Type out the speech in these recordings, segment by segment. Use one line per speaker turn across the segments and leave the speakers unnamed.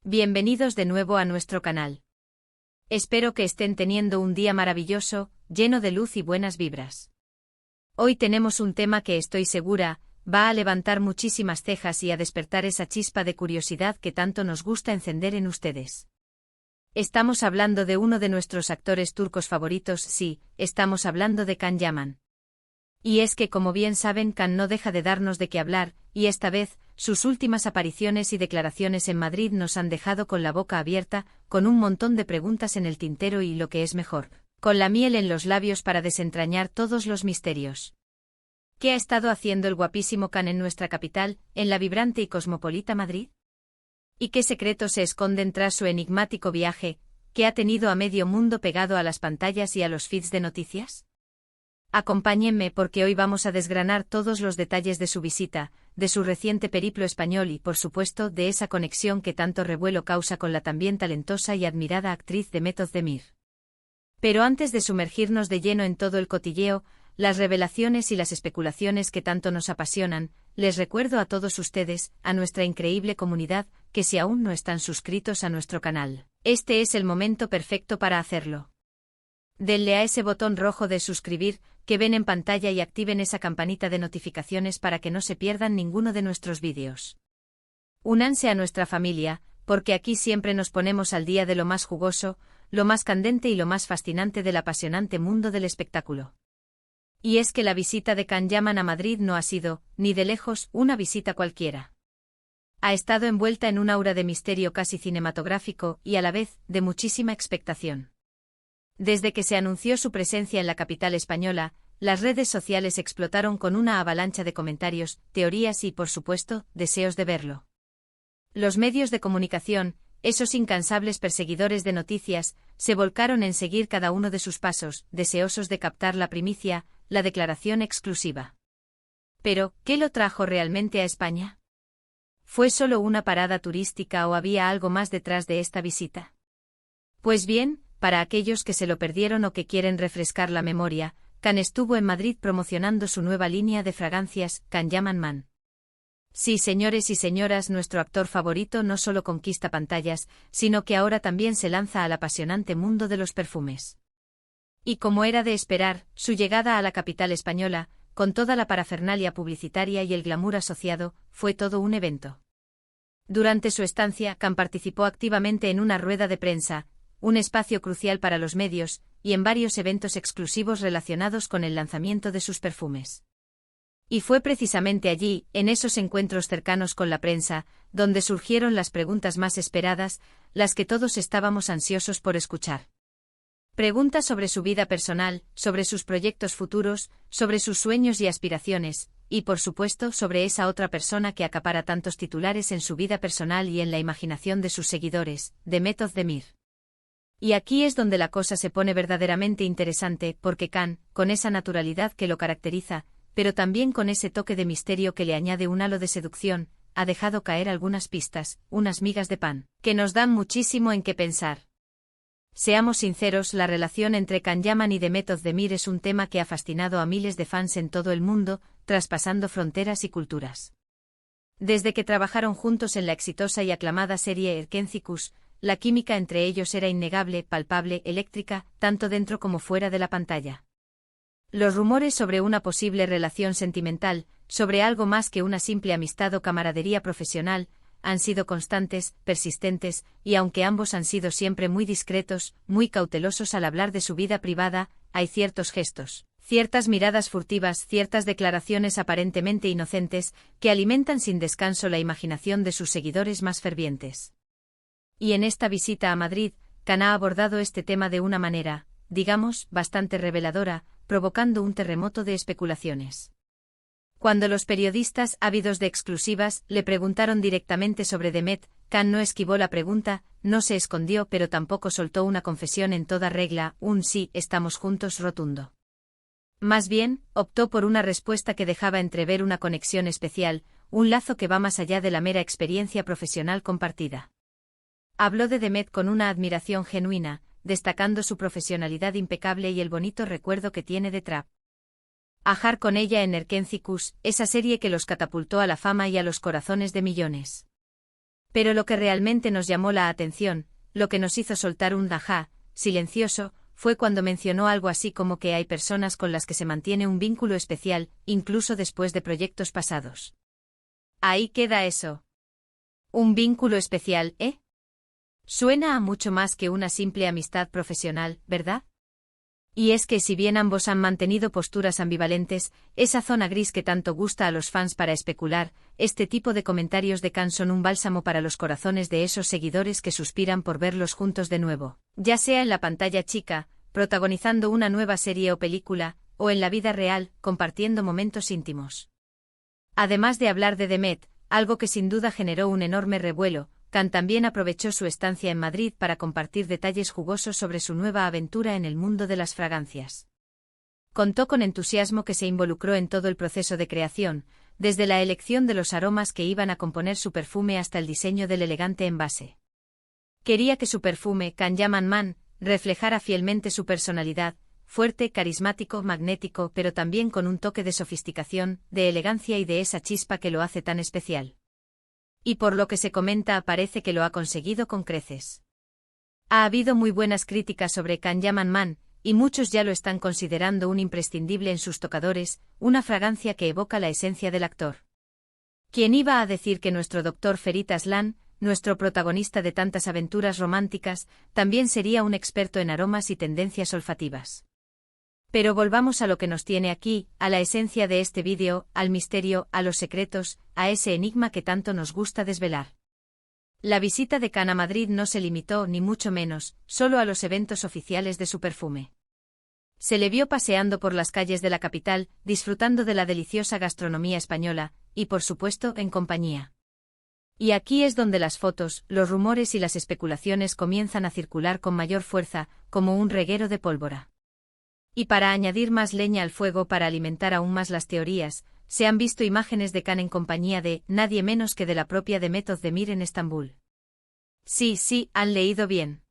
Bienvenidos de nuevo a nuestro canal. Espero que estén teniendo un día maravilloso, lleno de luz y buenas vibras. Hoy tenemos un tema que estoy segura, va a levantar muchísimas cejas y a despertar esa chispa de curiosidad que tanto nos gusta encender en ustedes. Estamos hablando de uno de nuestros actores turcos favoritos, sí, estamos hablando de Can Yaman. Y es que como bien saben, Can no deja de darnos de qué hablar, y esta vez, sus últimas apariciones y declaraciones en Madrid nos han dejado con la boca abierta, con un montón de preguntas en el tintero y lo que es mejor, con la miel en los labios para desentrañar todos los misterios. ¿Qué ha estado haciendo el guapísimo Can en nuestra capital, en la vibrante y cosmopolita Madrid? ¿Y qué secretos se esconden tras su enigmático viaje, que ha tenido a medio mundo pegado a las pantallas y a los feeds de noticias? Acompáñenme porque hoy vamos a desgranar todos los detalles de su visita, de su reciente periplo español y, por supuesto, de esa conexión que tanto revuelo causa con la también talentosa y admirada actriz Demet Özdemir. Pero antes de sumergirnos de lleno en todo el cotilleo, las revelaciones y las especulaciones que tanto nos apasionan, les recuerdo a todos ustedes, a nuestra increíble comunidad, que si aún no están suscritos a nuestro canal, este es el momento perfecto para hacerlo. Denle a ese botón rojo de suscribir, que ven en pantalla y activen esa campanita de notificaciones para que no se pierdan ninguno de nuestros vídeos. Únanse a nuestra familia, porque aquí siempre nos ponemos al día de lo más jugoso, lo más candente y lo más fascinante del apasionante mundo del espectáculo. Y es que la visita de Can Yaman a Madrid no ha sido, ni de lejos, una visita cualquiera. Ha estado envuelta en un aura de misterio casi cinematográfico y a la vez, de muchísima expectación. Desde que se anunció su presencia en la capital española, las redes sociales explotaron con una avalancha de comentarios, teorías y, por supuesto, deseos de verlo. Los medios de comunicación, esos incansables perseguidores de noticias, se volcaron en seguir cada uno de sus pasos, deseosos de captar la primicia, la declaración exclusiva. Pero, ¿qué lo trajo realmente a España? ¿Fue solo una parada turística o había algo más detrás de esta visita? Pues bien, para aquellos que se lo perdieron o que quieren refrescar la memoria, Can estuvo en Madrid promocionando su nueva línea de fragancias, Can Yaman Man. Sí, señores y señoras, nuestro actor favorito no solo conquista pantallas, sino que ahora también se lanza al apasionante mundo de los perfumes. Y como era de esperar, su llegada a la capital española, con toda la parafernalia publicitaria y el glamour asociado, fue todo un evento. Durante su estancia, Can participó activamente en una rueda de prensa, un espacio crucial para los medios, y en varios eventos exclusivos relacionados con el lanzamiento de sus perfumes. Y fue precisamente allí, en esos encuentros cercanos con la prensa, donde surgieron las preguntas más esperadas, las que todos estábamos ansiosos por escuchar. Preguntas sobre su vida personal, sobre sus proyectos futuros, sobre sus sueños y aspiraciones, y por supuesto sobre esa otra persona que acapara tantos titulares en su vida personal y en la imaginación de sus seguidores, Demet Özdemir. Y aquí es donde la cosa se pone verdaderamente interesante, porque Can, con esa naturalidad que lo caracteriza, pero también con ese toque de misterio que le añade un halo de seducción, ha dejado caer algunas pistas, unas migas de pan, que nos dan muchísimo en qué pensar. Seamos sinceros, la relación entre Can Yaman y Demet Özdemir es un tema que ha fascinado a miles de fans en todo el mundo, traspasando fronteras y culturas. Desde que trabajaron juntos en la exitosa y aclamada serie Erkencikus, la química entre ellos era innegable, palpable, eléctrica, tanto dentro como fuera de la pantalla. Los rumores sobre una posible relación sentimental, sobre algo más que una simple amistad o camaradería profesional, han sido constantes, persistentes, y aunque ambos han sido siempre muy discretos, muy cautelosos al hablar de su vida privada, hay ciertos gestos, ciertas miradas furtivas, ciertas declaraciones aparentemente inocentes, que alimentan sin descanso la imaginación de sus seguidores más fervientes. Y en esta visita a Madrid, Can ha abordado este tema de una manera, digamos, bastante reveladora, provocando un terremoto de especulaciones. Cuando los periodistas, ávidos de exclusivas, le preguntaron directamente sobre Demet, Can no esquivó la pregunta, no se escondió pero tampoco soltó una confesión en toda regla, un sí, estamos juntos rotundo. Más bien, optó por una respuesta que dejaba entrever una conexión especial, un lazo que va más allá de la mera experiencia profesional compartida. Habló de Demet con una admiración genuina, destacando su profesionalidad impecable y el bonito recuerdo que tiene de trabajar con ella en Erkencikus, esa serie que los catapultó a la fama y a los corazones de millones. Pero lo que realmente nos llamó la atención, lo que nos hizo soltar un ajá, silencioso, fue cuando mencionó algo así como que hay personas con las que se mantiene un vínculo especial, incluso después de proyectos pasados. Ahí queda eso. Un vínculo especial, ¿eh? Suena a mucho más que una simple amistad profesional, ¿verdad? Y es que si bien ambos han mantenido posturas ambivalentes, esa zona gris que tanto gusta a los fans para especular, este tipo de comentarios de Khan son un bálsamo para los corazones de esos seguidores que suspiran por verlos juntos de nuevo, ya sea en la pantalla chica, protagonizando una nueva serie o película, o en la vida real, compartiendo momentos íntimos. Además de hablar de Demet, algo que sin duda generó un enorme revuelo, Khan también aprovechó su estancia en Madrid para compartir detalles jugosos sobre su nueva aventura en el mundo de las fragancias. Contó con entusiasmo que se involucró en todo el proceso de creación, desde la elección de los aromas que iban a componer su perfume hasta el diseño del elegante envase. Quería que su perfume, Can Yaman Man, reflejara fielmente su personalidad, fuerte, carismático, magnético, pero también con un toque de sofisticación, de elegancia y de esa chispa que lo hace tan especial. Y por lo que se comenta parece que lo ha conseguido con creces. Ha habido muy buenas críticas sobre Can Yaman Man, y muchos ya lo están considerando un imprescindible en sus tocadores, una fragancia que evoca la esencia del actor. ¿Quién iba a decir que nuestro Dr. Ferit Aslan, nuestro protagonista de tantas aventuras románticas, también sería un experto en aromas y tendencias olfativas? Pero volvamos a lo que nos tiene aquí, a la esencia de este vídeo, al misterio, a los secretos, a ese enigma que tanto nos gusta desvelar. La visita de Khan a Madrid no se limitó, ni mucho menos, solo a los eventos oficiales de su perfume. Se le vio paseando por las calles de la capital, disfrutando de la deliciosa gastronomía española, y por supuesto en compañía. Y aquí es donde las fotos, los rumores y las especulaciones comienzan a circular con mayor fuerza, como un reguero de pólvora. Y para añadir más leña al fuego para alimentar aún más las teorías, se han visto imágenes de Khan en compañía de nadie menos que de la propia Demet Özdemir en Estambul. Sí, han leído bien.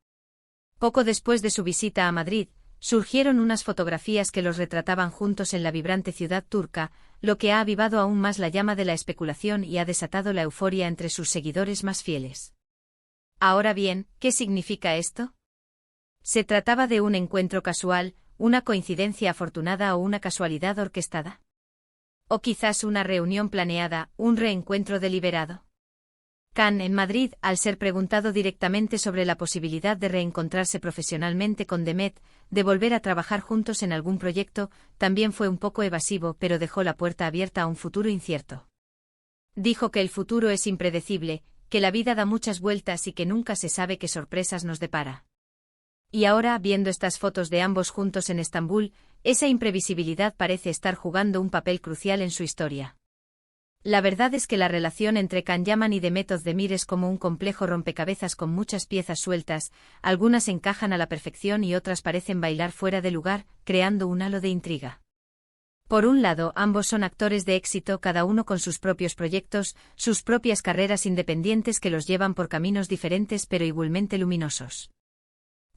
Poco después de su visita a Madrid, surgieron unas fotografías que los retrataban juntos en la vibrante ciudad turca, lo que ha avivado aún más la llama de la especulación y ha desatado la euforia entre sus seguidores más fieles. Ahora bien, ¿qué significa esto? ¿Se trataba de un encuentro casual, una coincidencia afortunada o una casualidad orquestada? ¿O quizás una reunión planeada, un reencuentro deliberado? Khan, en Madrid, al ser preguntado directamente sobre la posibilidad de reencontrarse profesionalmente con Demet, de volver a trabajar juntos en algún proyecto, también fue un poco evasivo, pero dejó la puerta abierta a un futuro incierto. Dijo que el futuro es impredecible, que la vida da muchas vueltas y que nunca se sabe qué sorpresas nos depara. Y ahora, viendo estas fotos de ambos juntos en Estambul, esa imprevisibilidad parece estar jugando un papel crucial en su historia. La verdad es que la relación entre Can Yaman y Demet Özdemir es como un complejo rompecabezas con muchas piezas sueltas, algunas encajan a la perfección y otras parecen bailar fuera de lugar, creando un halo de intriga. Por un lado, ambos son actores de éxito, cada uno con sus propios proyectos, sus propias carreras independientes que los llevan por caminos diferentes pero igualmente luminosos.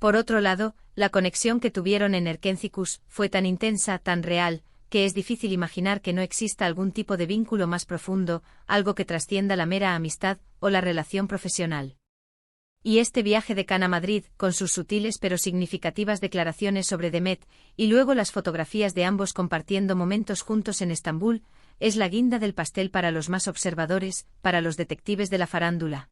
Por otro lado, la conexión que tuvieron en Erkencikus fue tan intensa, tan real, que es difícil imaginar que no exista algún tipo de vínculo más profundo, algo que trascienda la mera amistad o la relación profesional. Y este viaje de Khan a Madrid, con sus sutiles pero significativas declaraciones sobre Demet, y luego las fotografías de ambos compartiendo momentos juntos en Estambul, es la guinda del pastel para los más observadores, para los detectives de la farándula.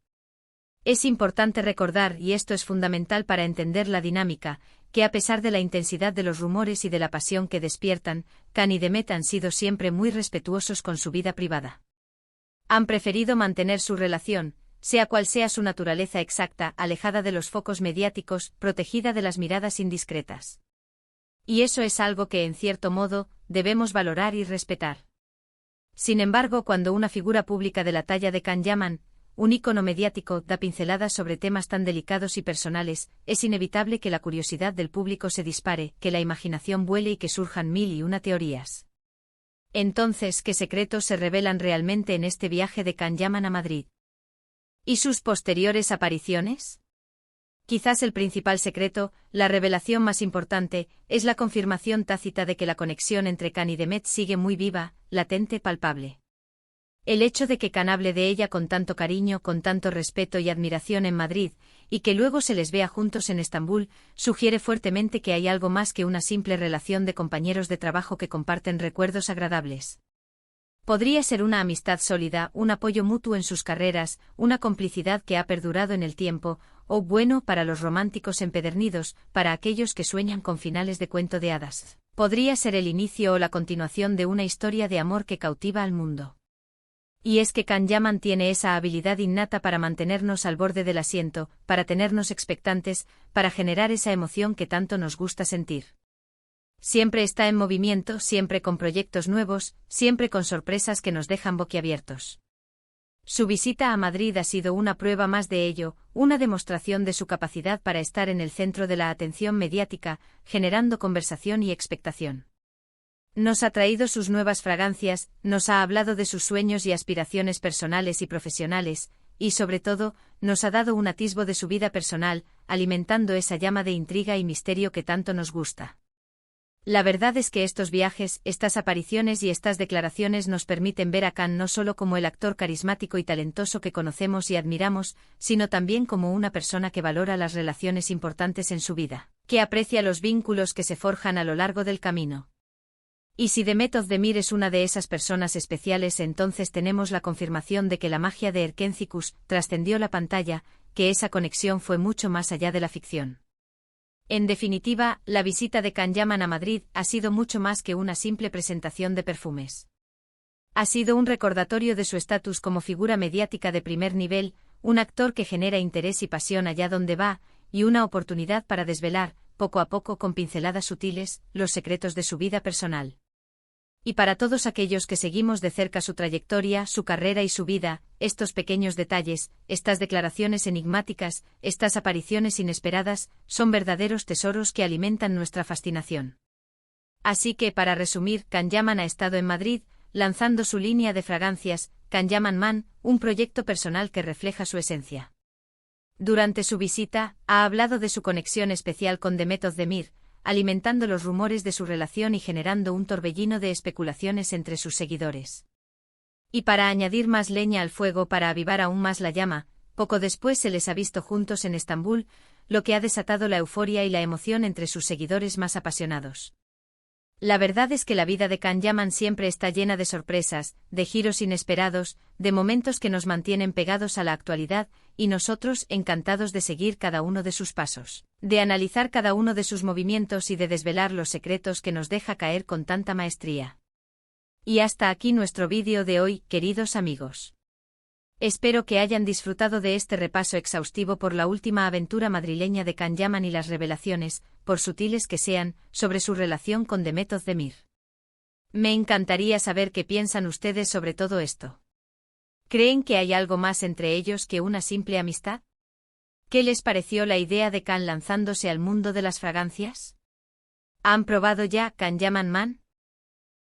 Es importante recordar, y esto es fundamental para entender la dinámica, que a pesar de la intensidad de los rumores y de la pasión que despiertan, Khan y Demet han sido siempre muy respetuosos con su vida privada. Han preferido mantener su relación, sea cual sea su naturaleza exacta, alejada de los focos mediáticos, protegida de las miradas indiscretas. Y eso es algo que, en cierto modo, debemos valorar y respetar. Sin embargo, cuando una figura pública de la talla de Can Yaman, un ícono mediático, da pinceladas sobre temas tan delicados y personales, es inevitable que la curiosidad del público se dispare, que la imaginación vuele y que surjan mil y una teorías. Entonces, ¿qué secretos se revelan realmente en este viaje de Can Yaman a Madrid? ¿Y sus posteriores apariciones? Quizás el principal secreto, la revelación más importante, es la confirmación tácita de que la conexión entre Khan y Demet sigue muy viva, latente, palpable. El hecho de que Khan hable de ella con tanto cariño, con tanto respeto y admiración en Madrid, y que luego se les vea juntos en Estambul, sugiere fuertemente que hay algo más que una simple relación de compañeros de trabajo que comparten recuerdos agradables. Podría ser una amistad sólida, un apoyo mutuo en sus carreras, una complicidad que ha perdurado en el tiempo, o bueno, para los románticos empedernidos, para aquellos que sueñan con finales de cuento de hadas. Podría ser el inicio o la continuación de una historia de amor que cautiva al mundo. Y es que Khan Yaman tiene esa habilidad innata para mantenernos al borde del asiento, para tenernos expectantes, para generar esa emoción que tanto nos gusta sentir. Siempre está en movimiento, siempre con proyectos nuevos, siempre con sorpresas que nos dejan boquiabiertos. Su visita a Madrid ha sido una prueba más de ello, una demostración de su capacidad para estar en el centro de la atención mediática, generando conversación y expectación. Nos ha traído sus nuevas fragancias, nos ha hablado de sus sueños y aspiraciones personales y profesionales, y sobre todo, nos ha dado un atisbo de su vida personal, alimentando esa llama de intriga y misterio que tanto nos gusta. La verdad es que estos viajes, estas apariciones y estas declaraciones nos permiten ver a Khan no solo como el actor carismático y talentoso que conocemos y admiramos, sino también como una persona que valora las relaciones importantes en su vida, que aprecia los vínculos que se forjan a lo largo del camino. Y si Demet Özdemir es una de esas personas especiales, entonces tenemos la confirmación de que la magia de Erkencikus trascendió la pantalla, que esa conexión fue mucho más allá de la ficción. En definitiva, la visita de Khan Yaman a Madrid ha sido mucho más que una simple presentación de perfumes. Ha sido un recordatorio de su estatus como figura mediática de primer nivel, un actor que genera interés y pasión allá donde va, y una oportunidad para desvelar, poco a poco con pinceladas sutiles, los secretos de su vida personal. Y para todos aquellos que seguimos de cerca su trayectoria, su carrera y su vida, estos pequeños detalles, estas declaraciones enigmáticas, estas apariciones inesperadas, son verdaderos tesoros que alimentan nuestra fascinación. Así que, para resumir, Khan Yaman ha estado en Madrid, lanzando su línea de fragancias, Khan Yaman Man, un proyecto personal que refleja su esencia. Durante su visita, ha hablado de su conexión especial con Demet Özdemir, alimentando los rumores de su relación y generando un torbellino de especulaciones entre sus seguidores. Y para añadir más leña al fuego, para avivar aún más la llama, poco después se les ha visto juntos en Estambul, lo que ha desatado la euforia y la emoción entre sus seguidores más apasionados. La verdad es que la vida de Khan Yaman siempre está llena de sorpresas, de giros inesperados, de momentos que nos mantienen pegados a la actualidad, y nosotros encantados de seguir cada uno de sus pasos, de analizar cada uno de sus movimientos y de desvelar los secretos que nos deja caer con tanta maestría. Y hasta aquí nuestro vídeo de hoy, queridos amigos. Espero que hayan disfrutado de este repaso exhaustivo por la última aventura madrileña de Khan Yaman y las revelaciones, por sutiles que sean, sobre su relación con Demet Özdemir. Me encantaría saber qué piensan ustedes sobre todo esto. ¿Creen que hay algo más entre ellos que una simple amistad? ¿Qué les pareció la idea de Khan lanzándose al mundo de las fragancias? ¿Han probado ya Khan Yaman Man?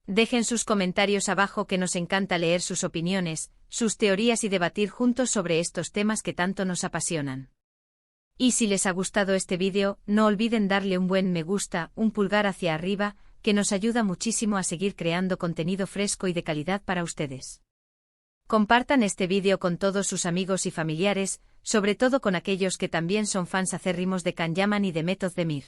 Dejen sus comentarios abajo, que nos encanta leer sus opiniones, sus teorías y debatir juntos sobre estos temas que tanto nos apasionan. Y si les ha gustado este vídeo, no olviden darle un buen me gusta, un pulgar hacia arriba, que nos ayuda muchísimo a seguir creando contenido fresco y de calidad para ustedes. Compartan este vídeo con todos sus amigos y familiares, sobre todo con aquellos que también son fans acérrimos de Khan Yaman y Demet Özdemir.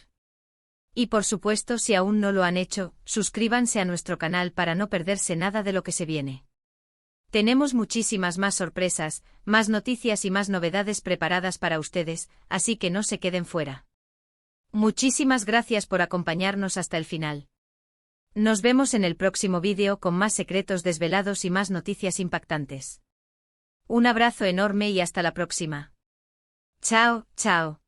Y por supuesto, si aún no lo han hecho, suscríbanse a nuestro canal para no perderse nada de lo que se viene. Tenemos muchísimas más sorpresas, más noticias y más novedades preparadas para ustedes, así que no se queden fuera. Muchísimas gracias por acompañarnos hasta el final. Nos vemos en el próximo vídeo con más secretos desvelados y más noticias impactantes. Un abrazo enorme y hasta la próxima. Chao, chao.